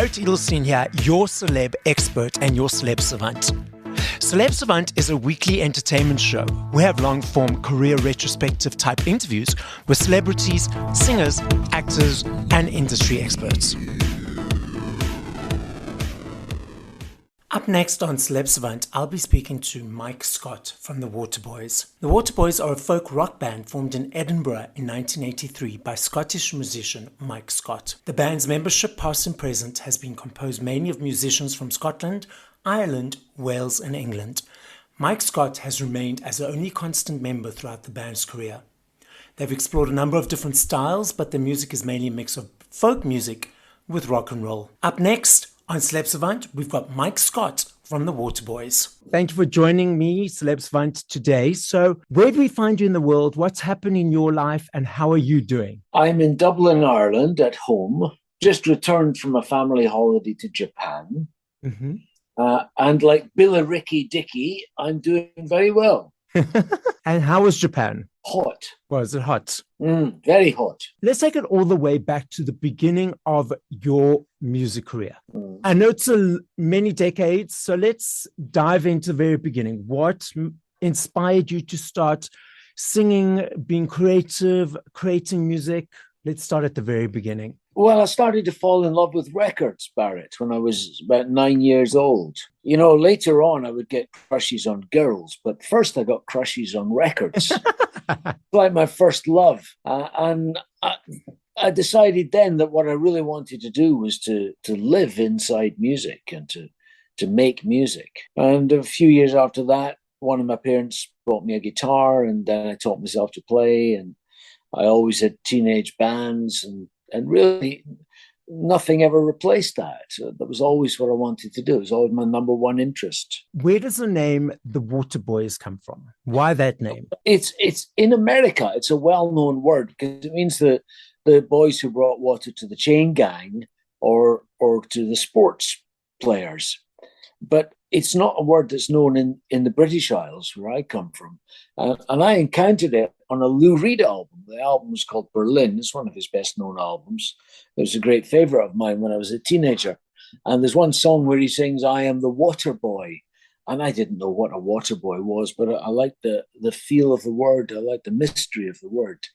Barrett Edelstein here, your celeb expert and your celeb savant. Celeb Savant is a weekly entertainment show. We have long-form career retrospective type interviews with celebrities, singers, actors, and industry experts. Up next on Celeb Savant, I'll be speaking to Mike Scott from the Waterboys. The Waterboys are a folk rock band formed in Edinburgh in 1983 by Scottish musician Mike Scott. The band's membership, past and present, has been composed mainly of musicians from Scotland, Ireland, Wales and England. Mike Scott has remained as the only constant member throughout the band's career. They've explored a number of different styles, but their music is mainly a mix of folk music with rock and roll. Up next on Celeb Savant, we've got Mike Scott from the Waterboys. Thank you for joining me, Celeb Savant, today. So where do we find you in the world? What's happened in your life and how are you doing? I'm in Dublin, Ireland at home, just returned from a family holiday to Japan. Mm-hmm. And like Billy Dicky, I'm doing very well. And how was Japan? Hot. Was it hot? Very hot. Let's take it all the way back to the beginning of your music career. I know it's many decades, so let's dive into the very beginning. What inspired you to start singing, being creative, creating music? Let's start at the very beginning. Well, I started to fall in love with records, Barrett, when I was about 9 years old. You know, later on, I would get crushes on girls, but first I got crushes on records. Like my first love. And I decided then that what I really wanted to do was to live inside music and to make music. And a few years after that, one of my parents bought me a guitar, and then I taught myself to play. And I always had teenage bands, and really nothing ever replaced that. That was always what I wanted to do. It was always my number one interest. Where does the name The Waterboys come from? Why that name? It's in America. It's a well-known word because it means the boys who brought water to the chain gang or to the sports players. But it's not a word that's known in the British Isles, where I come from. And I encountered it on a Lou Reed album. The album was called Berlin. It's one of his best-known albums. It was a great favorite of mine when I was a teenager. And there's one song where he sings, "I am the water boy." And I didn't know what a water boy was, but I liked the feel of the word. I liked the mystery of the word.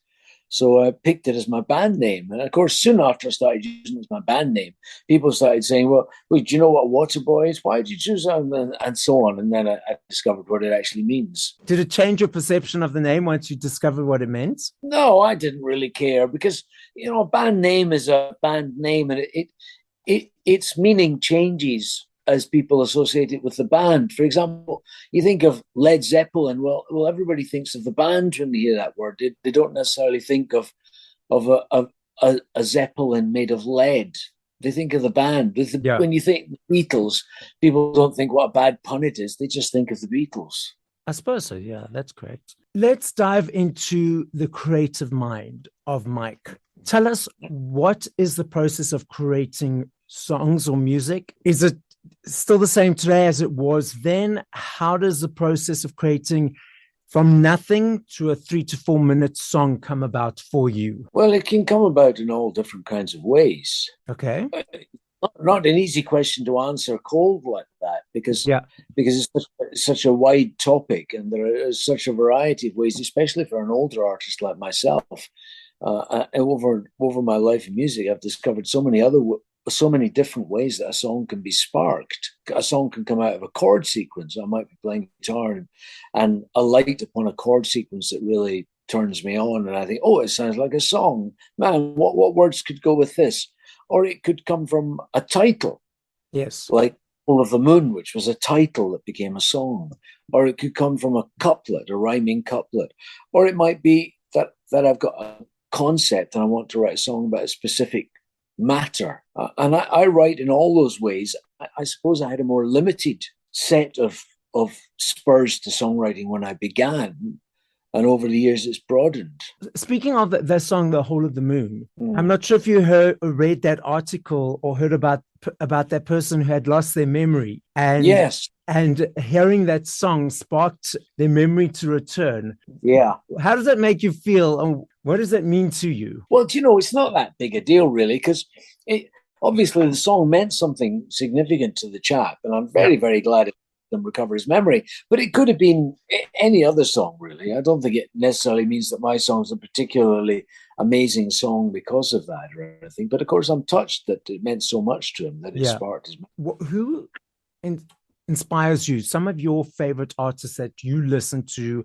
So I picked it as my band name. And of course, soon after I started using it as my band name, people started saying, well, do you know what Waterboy is? Why did you choose that? And so on. And then I discovered what it actually means. Did it change your perception of the name once you discovered what it meant? No, I didn't really care because, you know, a band name is a band name, and its meaning changes as people associate it with the band. For example, you think of Led Zeppelin. Well, everybody thinks of the band when they hear that word. They don't necessarily think of a Zeppelin made of lead. They think of the band. When you think Beatles, people don't think what a bad pun it is. They just think of the Beatles. I suppose so. Yeah, that's correct. Let's dive into the creative mind of Mike. Tell us, what is the process of creating songs or music? Is it still the same today as it was then? How does the process of creating from nothing to a 3 to 4 minute song come about for you? Well, it can come about in all different kinds of ways. Okay. Not an easy question to answer cold like that because it's such a wide topic, and there is such a variety of ways, especially for an older artist like myself. Over my life in music, I've discovered so many different ways that a song can be sparked. A song can come out of a chord sequence. I might be playing guitar and a light upon a chord sequence that really turns me on, and I think, oh, it sounds like a song. Man, what words could go with this? Or it could come from a title. Yes. Like Full of the Moon, which was a title that became a song. Or it could come from a couplet, a rhyming couplet. Or it might be that I've got a concept and I want to write a song about a specific matter. And I write in all those ways. I suppose I had a more limited set of spurs to songwriting when I began. And over the years, it's broadened. Speaking of the song, The Whole of the Moon, I'm not sure if you read that article or heard about that person who had lost their memory. And yes. And hearing that song sparked their memory to return. Yeah. How does that make you feel? And what does that mean to you? Well, do you know, it's not that big a deal, really, because obviously the song meant something significant to the chap, and I'm Yeah. very, very glad it him recover his memory. But it could have been any other song, really. I don't think it necessarily means that my song's a particularly amazing song because of that or anything. But of course, I'm touched that it meant so much to him that it Yeah. sparked his. Who inspires you? Some of your favorite artists that you listen to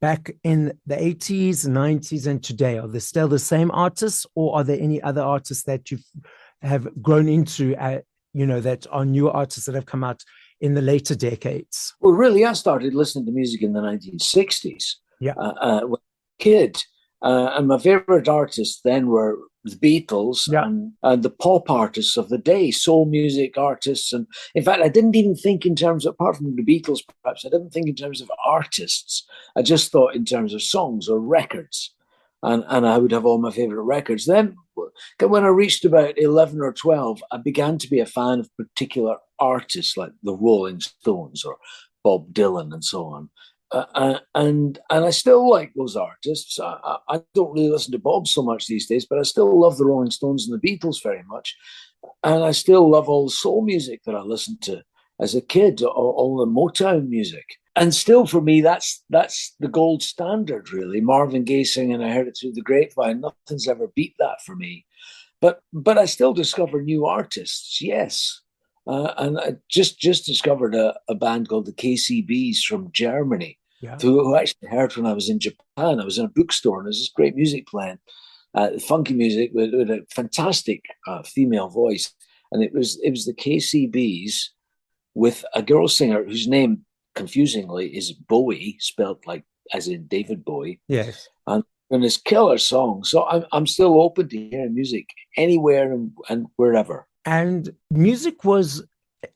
back in the 80s, 90s, and today, are they still the same artists, or are there any other artists that you have grown into, that are new artists that have come out in the later decades? Well, really, I started listening to music in the 1960s Yeah. when I was a kid. And my favorite artists then were the Beatles Yeah. and the pop artists of the day, soul music artists. And in fact, I didn't even think in terms of, apart from the Beatles, perhaps, I didn't think in terms of artists. I just thought in terms of songs or records. And I would have all my favorite records. Then, when I reached about 11 or 12, I began to be a fan of particular artists like the Rolling Stones or Bob Dylan and so on. And I still like those artists. I don't really listen to Bob so much these days, but I still love the Rolling Stones and the Beatles very much. And I still love all the soul music that I listened to as a kid, all the Motown music. And still, for me, that's the gold standard, really. Marvin Gaye singing "I Heard It Through the Grapevine." Nothing's ever beat that for me. But I still discover new artists. Yes, and I just discovered a band called the KCBs from Germany, Yeah. who I actually heard when I was in Japan. I was in a bookstore and there's this great music playing, funky music with a fantastic female voice, and it was the KCBs with a girl singer whose name, confusingly, is Bowie, spelled like as in David Bowie. Yes. And it's killer song. So I'm still open to hearing music anywhere and wherever. And music was,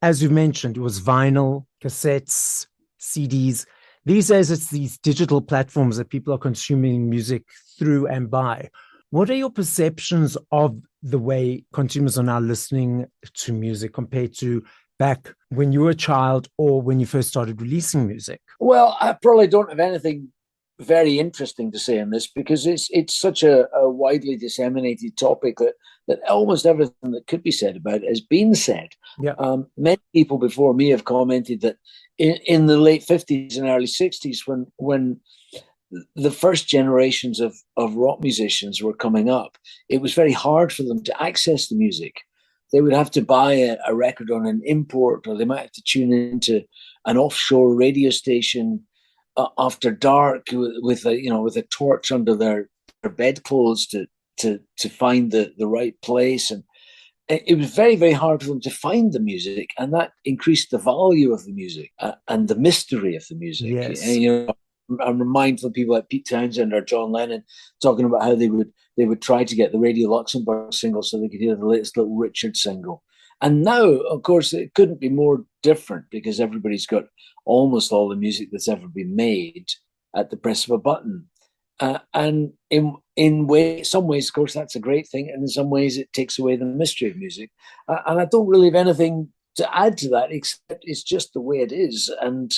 as you mentioned, it was vinyl, cassettes, CDs. These days, it's these digital platforms that people are consuming music through and by. What are your perceptions of the way consumers are now listening to music compared to back when you were a child or when you first started releasing music? Well, I probably don't have anything very interesting to say on this because it's such a widely disseminated topic that almost everything that could be said about it has been said. Yeah. Many people before me have commented that in the late 50s and early 60s, when the first generations of rock musicians were coming up, it was very hard for them to access the music. They would have to buy a record on an import, or they might have to tune into an offshore radio station after dark with a torch under their bedclothes to find the right place. And it was very, very hard for them to find the music, and that increased the value of the music and the mystery of the music. Yes. And, I'm mindful of people like Pete Townsend or John Lennon talking about how they would try to get the Radio Luxembourg single so they could hear the latest Little Richard single. And now, of course, it couldn't be more different because everybody's got almost all the music that's ever been made at the press of a button. And in some ways, of course, that's a great thing. And in some ways, it takes away the mystery of music. And I don't really have anything to add to that, except it's just the way it is. And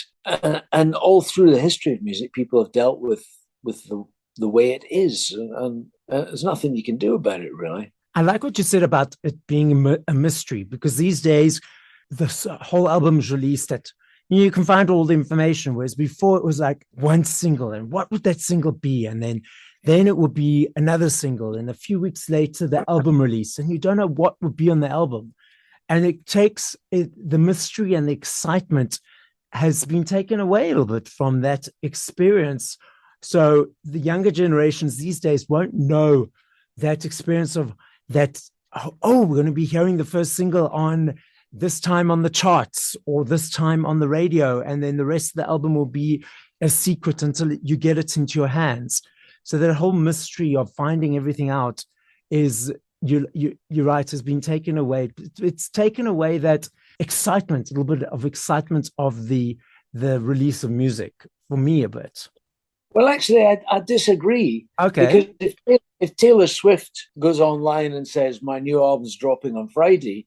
all through the history of music, people have dealt with the way it is. And there's nothing you can do about it, really. I like what you said about it being a mystery, because these days, this whole album is released at, you can find all the information, whereas before it was like one single, and what would that single be? And then it would be another single, and a few weeks later, the album release, and you don't know what would be on the album. And it takes the mystery and the excitement has been taken away a little bit from that experience. So the younger generations these days won't know that experience of that, oh, we're going to be hearing the first single on this time on the charts or this time on the radio, and then the rest of the album will be a secret until you get it into your hands. So that whole mystery of finding everything out is, you're right, has been taken away. It's taken away that excitement, a little bit of excitement of the release of music, for me a bit. Well, actually, I disagree. Okay. Because if Taylor Swift goes online and says, my new album's dropping on Friday,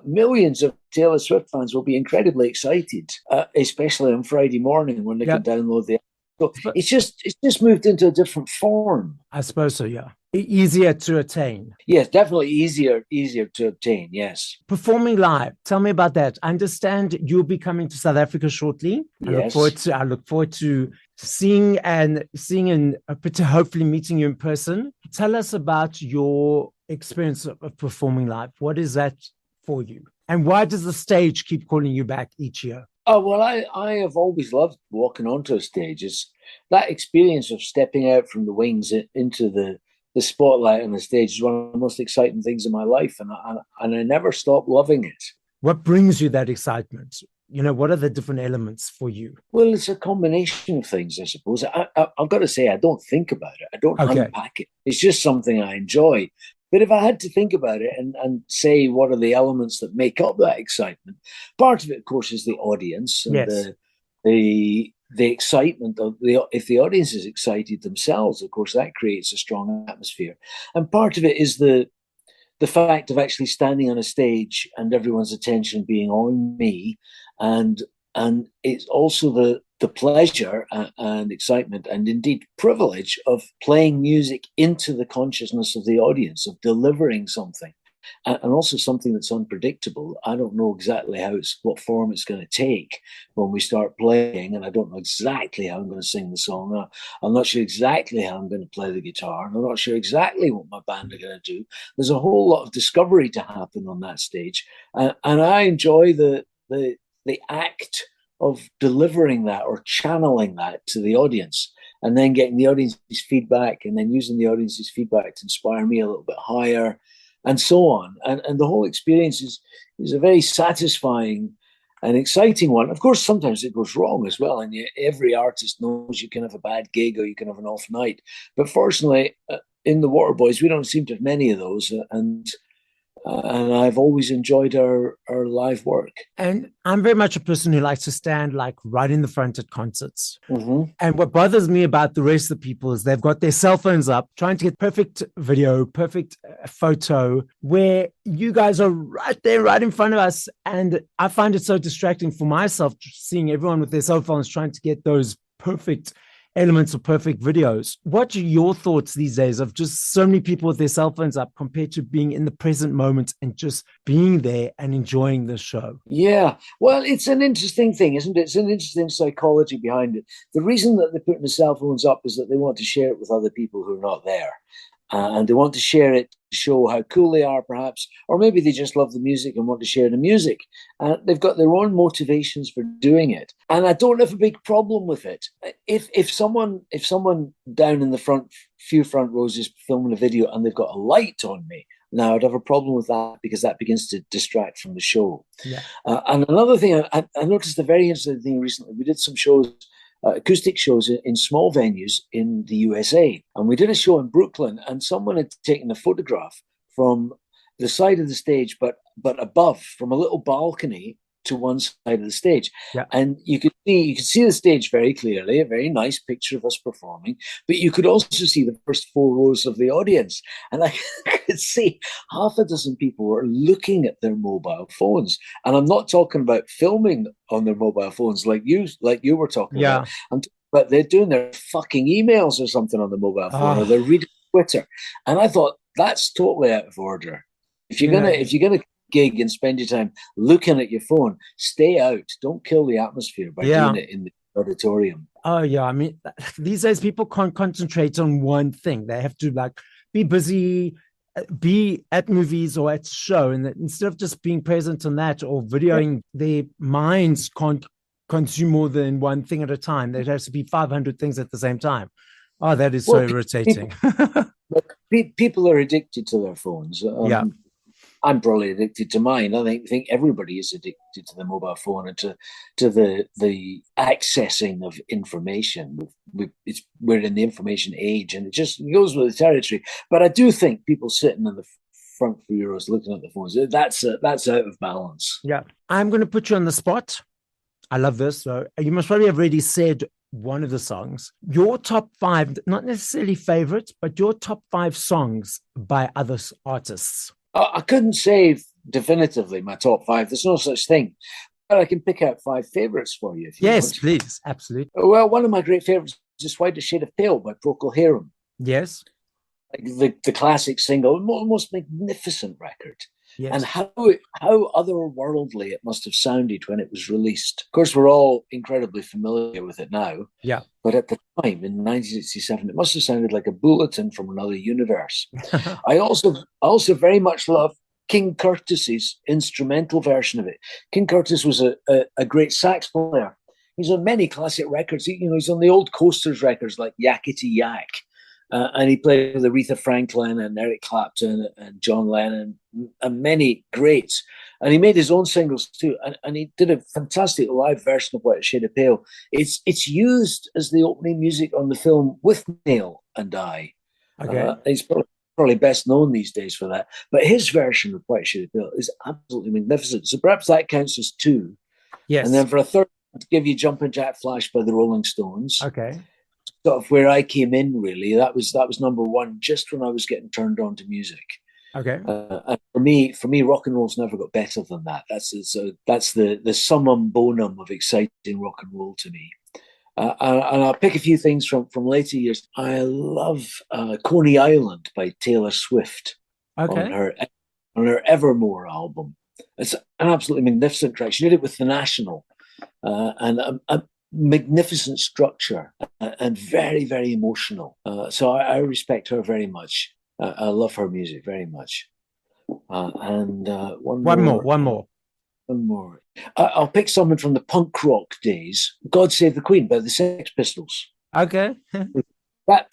millions of Taylor Swift fans will be incredibly excited, especially on Friday morning when they can download the album. So it's just moved into a different form. I suppose so, yeah. Easier to attain. Yes, definitely easier to obtain. Yes, Performing live. Tell me about that. I understand you'll be coming to South Africa shortly. yes. I look forward to seeing and hopefully meeting you in person. Tell us about your experience of performing live. What is that for you? And why does the stage keep calling you back each year? Oh well, I have always loved walking onto a stage. It's that experience of stepping out from the wings into the spotlight on the stage is one of the most exciting things in my life, and I never stop loving it. What brings you that excitement? What are the different elements for you? Well, it's a combination of things, I suppose. I've got to say, I don't think about it. I don't Okay. unpack it. It's just something I enjoy. But if I had to think about it and say what are the elements that make up that excitement, part of it, of course, is the audience and Yes. the excitement of if the audience is excited themselves, of course, that creates a strong atmosphere. And part of it is the fact of actually standing on a stage and everyone's attention being on me, and it's also the pleasure and excitement and indeed privilege of playing music into the consciousness of the audience, of delivering something, and also something that's unpredictable. I don't know exactly what form it's going to take when we start playing, and I don't know exactly how I'm going to sing the song. I'm not sure exactly how I'm going to play the guitar, and I'm not sure exactly what my band are going to do. There's a whole lot of discovery to happen on that stage, and I enjoy the act of delivering that or channeling that to the audience, and then getting the audience's feedback, and then using the audience's feedback to inspire me a little bit higher, and so on. And the whole experience is a very satisfying and exciting one. Of course, sometimes it goes wrong as well, and every artist knows you can have a bad gig or you can have an off night. But fortunately, in the Waterboys, we don't seem to have many of those, and I've always enjoyed our live work. And I'm very much a person who likes to stand like right in the front at concerts. Mm-hmm. And what bothers me about the rest of the people is they've got their cell phones up trying to get perfect video, perfect photo, where you guys are right there, right in front of us. And I find it so distracting for myself seeing everyone with their cell phones trying to get those perfect elements of perfect videos. What are your thoughts these days of just so many people with their cell phones up compared to being in the present moment and just being there and enjoying the show? Yeah, well, it's an interesting thing, isn't it? It's an interesting psychology behind it. The reason that they're putting the cell phones up is that they want to share it with other people who are not there. And they want to share it to show how cool they are, perhaps, or maybe they just love the music and want to share the music. They've got their own motivations for doing it, and I don't have a big problem with it. If someone down in the few front rows is filming a video and they've got a light on me, now I'd have a problem with that because that begins to distract from the show. Yeah. And another thing, I noticed a very interesting thing recently. We did some shows, acoustic shows in small venues in the USA. And we did a show in Brooklyn, and someone had taken a photograph from the side of the stage, but above, from a little balcony to one side of the stage. Yeah. And you could see the stage very clearly, a very nice picture of us performing, but you could also see the first four rows of the audience. And I could see half a dozen people were looking at their mobile phones. And I'm not talking about filming on their mobile phones like you were talking about. But they're doing their fucking emails or something on the mobile phone, or they're reading Twitter. And I thought that's totally out of order. If you're gonna gig and spend your time looking at your phone, stay out. Don't kill the atmosphere by doing it in the auditorium. Oh yeah, I mean, these days people can't concentrate on one thing. They have to like be busy, be at movies or at a show, and instead of just being present on that or videoing, their minds can't consume more than one thing at a time. There has to be 500 things at the same time. Oh, that is so irritating. People are addicted to their phones. I'm probably addicted to mine. I think everybody is addicted to the mobile phone and to the accessing of information. We're in the information age, and it just goes with the territory. But I do think people sitting in the front few rows looking at the phones, that's out of balance. Yeah, I'm going to put you on the spot. I love this. So you must probably have already said one of the songs. Your top 5, not necessarily favorites, but your top 5 songs by other artists. I couldn't say definitively my top 5. There's no such thing. But I can pick out 5 favorites for you if you want. Yes, please. Absolutely. Well, one of my great favorites is White Shade of Pale by Procol Harum. Yes. like the classic single, most magnificent record. And Yes. how otherworldly it must have sounded when it was released. Of course, we're all incredibly familiar with it now, Yeah. but at the time in 1967, it must have sounded like a bulletin from another universe. I also very much love King Curtis's instrumental version of it. King Curtis was a great sax player. He's on many classic records. He's on the old Coasters records like Yakety Yak. And he played with Aretha Franklin and Eric Clapton and John Lennon and many greats. And he made his own singles too. And he did a fantastic live version of White Shade of Pale. It's used as the opening music on the film With Neil and I. Okay. He's probably best known these days for that. But his version of White Shade of Pale is absolutely magnificent. So perhaps that counts as two. And Yes. then for a third, to give you Jumpin' Jack Flash by the Rolling Stones. Okay. Sort of where I came in, really. That was number one, just when I was getting turned on to music. Okay. And for me, rock and roll's never got better than that. That's the summum bonum of exciting rock and roll to me. And I'll pick a few things from later years. I love Coney Island by Taylor Swift on Okay. her Evermore album. It's an absolutely magnificent track. She did it with the National, and a magnificent structure and very, very emotional. So I respect her very much. I love her music very much. And one One more. more. One more. One more. I'll pick someone from the punk rock days. God Save the Queen by the Sex Pistols. Okay.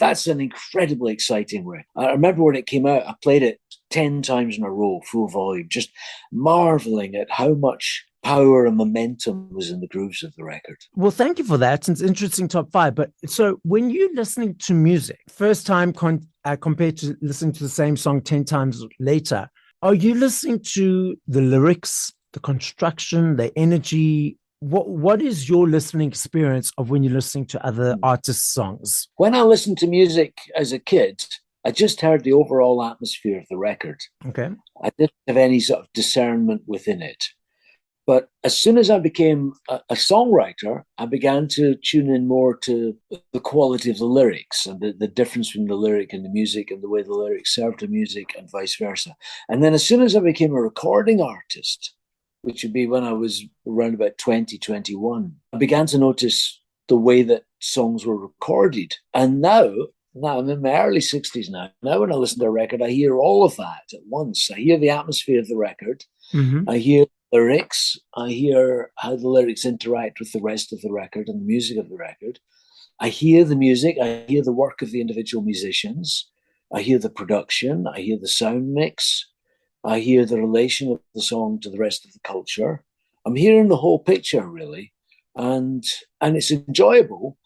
That's an incredibly exciting record. I remember when it came out, I played it 10 times in a row, full volume, just marveling at how much power and momentum was in the grooves of the record. Well, thank you for that. It's interesting top five. But so when you're listening to music, first time compared to listening to the same song 10 times later, are you listening to the lyrics, the construction, the energy? What is your listening experience of when you're listening to other artists' songs? When I listened to music as a kid, I just heard the overall atmosphere of the record. Okay. I didn't have any sort of discernment within it. But as soon as I became a songwriter, I began to tune in more to the quality of the lyrics and the difference between the lyric and the music and the way the lyrics served the music and vice versa. And then as soon as I became a recording artist, which would be when I was around about 2021, I began to notice the way that songs were recorded. And now I'm in my early 60s now. Now when I listen to a record, I hear all of that at once. I hear the atmosphere of the record. Mm-hmm. I hear lyrics. I hear how the lyrics interact with the rest of the record and the music of the record. I hear the music. I hear the work of the individual musicians. I hear the production. I hear the sound mix. I hear the relation of the song to the rest of the culture. I'm hearing the whole picture, really. And it's enjoyable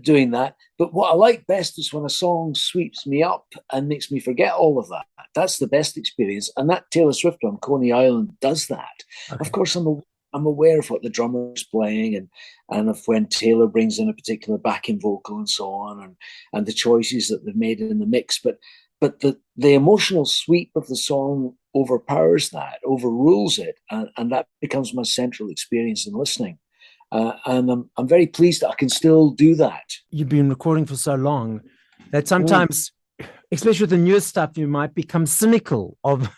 doing that. But what I like best is when a song sweeps me up and makes me forget all of that. That's the best experience. And that Taylor Swift on Coney Island does that. Okay. Of course, I'm aware of what the drummer's playing and of when Taylor brings in a particular backing vocal and so on, and the choices that they've made in the mix. But the emotional sweep of the song overpowers that, overrules it, and that becomes my central experience in listening. And I'm very pleased that I can still do that. You've been recording for so long that sometimes, especially with the newest stuff, you might become cynical of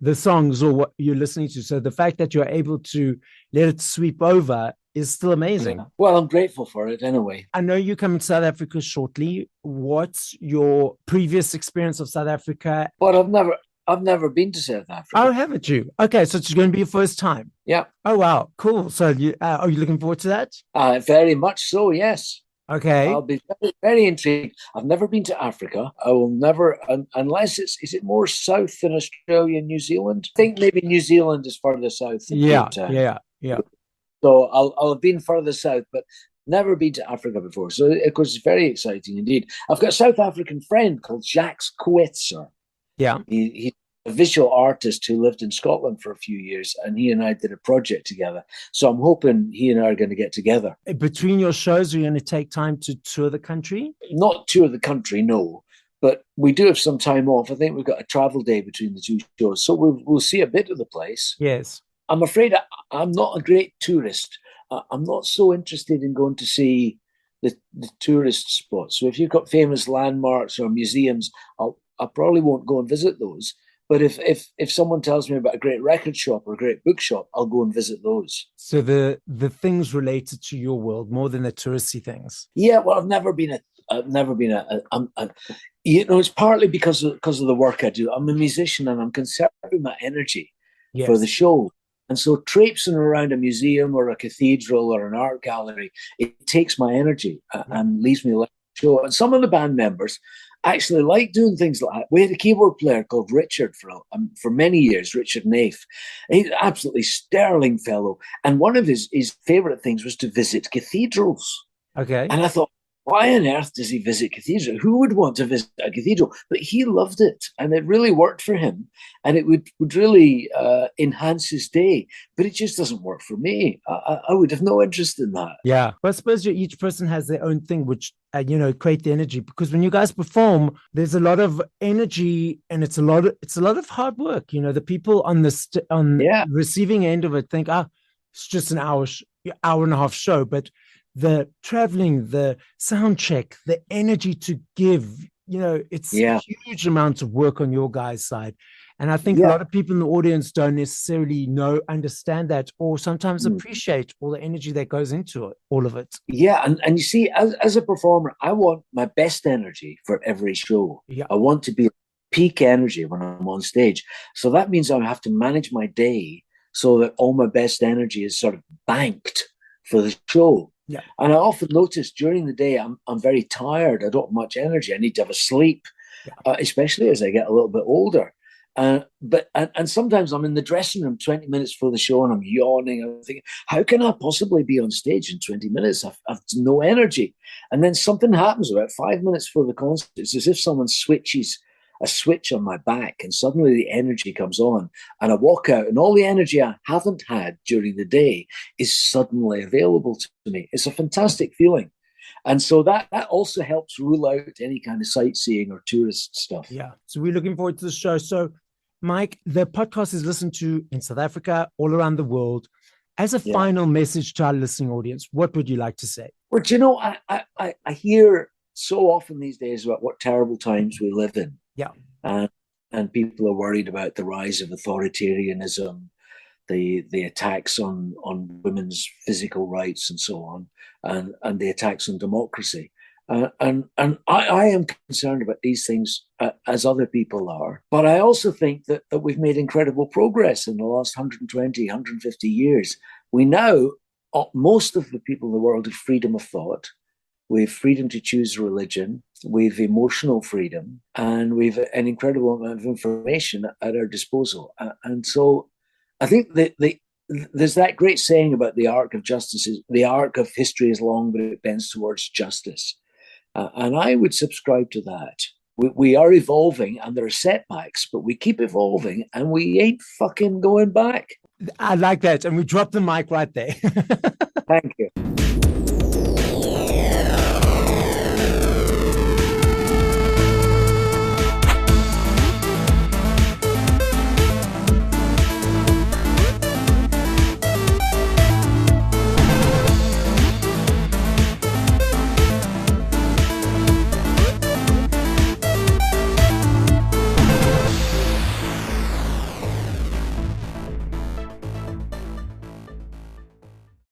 the songs or what you're listening to. So the fact that you're able to let it sweep over is still amazing. Yeah. Well, I'm grateful for it anyway. I know you're coming to South Africa shortly. What's your previous experience of South Africa? But I've never been to South Africa. Oh, haven't you? Okay, so it's going to be your first time. Yeah. Oh, wow. Cool. So are you looking forward to that? Very much so, yes. Okay. I'll be very, very intrigued. I've never been to Africa. I will never, unless is it more south than Australia and New Zealand? I think maybe New Zealand is further south than Cape Town. Yeah. So I'll have been further south, but never been to Africa before. So of course, it's very exciting indeed. I've got a South African friend called Jacques Coetzer. Yeah. He's a visual artist who lived in Scotland for a few years, and he and I did a project together. So I'm hoping he and I are going to get together. Between your shows, are you going to take time to tour the country? Not tour the country, no. But we do have some time off. I think we've got a travel day between the two shows. So we'll see a bit of the place. Yes. I'm afraid I'm not a great tourist. I'm not so interested in going to see the tourist spots. So if you've got famous landmarks or museums, I'll I probably won't go and visit those. But if someone tells me about a great record shop or a great bookshop, I'll go and visit those. So the things related to your world more than the touristy things. Yeah, well, I've never been you know, it's partly because of the work I do. I'm a musician and I'm conserving my energy for the Yes. show. And so traipsing around a museum or a cathedral or an art gallery, it takes my energy Yeah. and leaves me like a show. And some of the band members actually like doing things like that. We had a keyboard player called Richard for many years, Richard Naif. He's an absolutely sterling fellow. And one of his favorite things was to visit cathedrals. Okay. And I thought, why on earth does he visit cathedral? Who would want to visit a cathedral? But he loved it, and it really worked for him, and it would really enhance his day. But it just doesn't work for me. I would have no interest in that. Yeah. But I suppose each person has their own thing, which, create the energy. Because when you guys perform, there's a lot of energy and it's a lot of hard work. The people on on Yeah, receiving end of it think, it's just an hour and a half show. But the traveling, the sound check, the energy to give, it's yeah, huge amounts of work on your guys' side. And I think a yeah. lot of people in the audience don't necessarily understand that, or sometimes Mm. appreciate all the energy that goes into it, all of it. Yeah, and you see, as a performer, I want my best energy for every show. Yeah. I want to be peak energy when I'm on stage. So that means I have to manage my day so that all my best energy is sort of banked for the show. Yeah. And I often notice during the day I'm very tired. I don't have much energy. I need to have a sleep, Yeah. especially as I get a little bit older. But sometimes I'm in the dressing room 20 minutes before the show and I'm yawning. I'm thinking, how can I possibly be on stage in 20 minutes? I've no energy. And then something happens about 5 minutes before the concert. It's as if someone switches a switch on my back and suddenly the energy comes on and I walk out and all the energy I haven't had during the day is suddenly available to me. It's a fantastic feeling. And so that also helps rule out any kind of sightseeing or tourist stuff. Yeah. So we're looking forward to the show. So, Mike, the podcast is listened to in South Africa, all around the world. As a Yeah. final message to our listening audience, what would you like to say? Well, do you know, I hear so often these days about what terrible times we live in. Yeah. And people are worried about the rise of authoritarianism, the attacks on women's physical rights and so on, and the attacks on democracy. And I am concerned about these things as other people are. But I also think that we've made incredible progress in the last 120, 150 years. We now, most of the people in the world have freedom of thought. We have freedom to choose religion. We have emotional freedom. And we have an incredible amount of information at our disposal. And so I think that there's that great saying about the arc of justice. The arc of history is long, but it bends towards justice. And I would subscribe to that. We are evolving and there are setbacks, but we keep evolving and we ain't fucking going back. I like that. And we dropped the mic right there. Thank you.